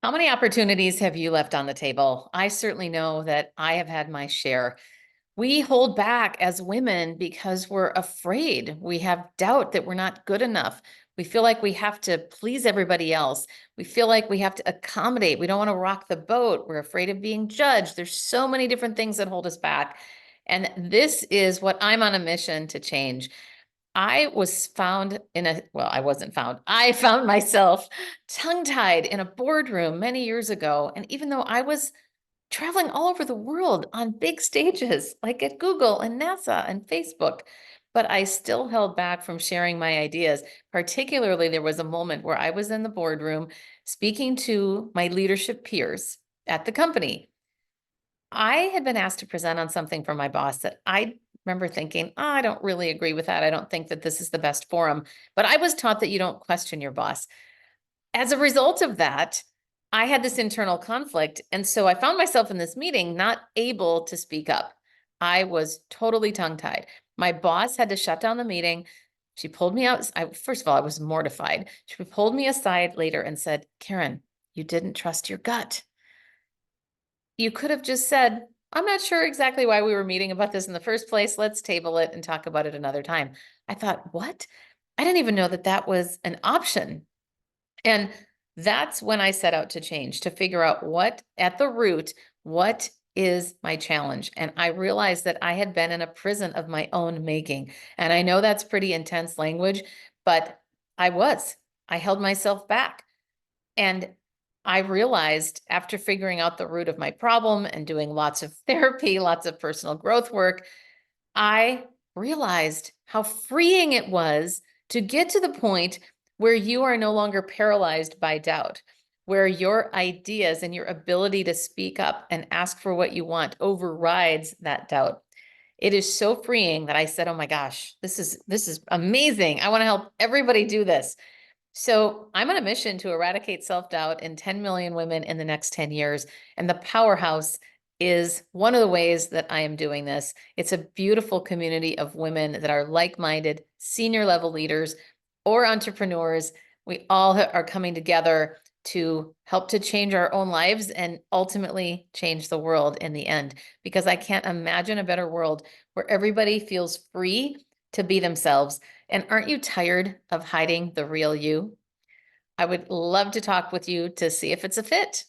How many opportunities have you left on the table? I certainly know that I have had my share. We hold back as women because we're afraid. We have doubt that we're not good enough. We feel like we have to please everybody else. We feel like we have to accommodate. We don't want to rock the boat. We're afraid of being judged. There's so many different things that hold us back. And this is what I'm on a mission to change. I was found in a, well, I wasn't found. I found myself tongue-tied in a boardroom many years ago. And even though I was traveling all over the world on big stages, like at Google and NASA and Facebook, but I still held back from sharing my ideas. Particularly, there was a moment where I was in the boardroom speaking to my leadership peers at the company. I had been asked to present on something from my boss that I remember thinking, "Oh, I don't really agree with that. I don't think that this is the best forum." But I was taught that you don't question your boss. As a result of that, I had this internal conflict. And so I found myself in this meeting not able to speak up. I was totally tongue-tied. My boss had to shut down the meeting. She pulled me out. First of all, I was mortified. She pulled me aside later and said, "Karen, you didn't trust your gut. You could have just said, I'm not sure exactly why we were meeting about this in the first place. Let's table it and talk about it another time." I thought, what? I didn't even know that that was an option. And that's when I set out to change, to figure out what, at the root, what is my challenge. And I realized that I had been in a prison of my own making. And I know that's pretty intense language, but I was. I held myself back. And I realized after figuring out the root of my problem and doing lots of therapy, lots of personal growth work, I realized how freeing it was to get to the point where you are no longer paralyzed by doubt, where your ideas and your ability to speak up and ask for what you want overrides that doubt. It is so freeing that I said, "Oh my gosh, this is amazing. I want to help everybody do this." So I'm on a mission to eradicate self-doubt in 10 million women in the next 10 years. And the Powerhouse is one of the ways that I am doing this. It's a beautiful community of women that are like-minded, senior level leaders or entrepreneurs. We all are coming together to help to change our own lives and ultimately change the world in the end. Because I can't imagine a better world where everybody feels free to be themselves. And aren't you tired of hiding the real you? I would love to talk with you to see if it's a fit.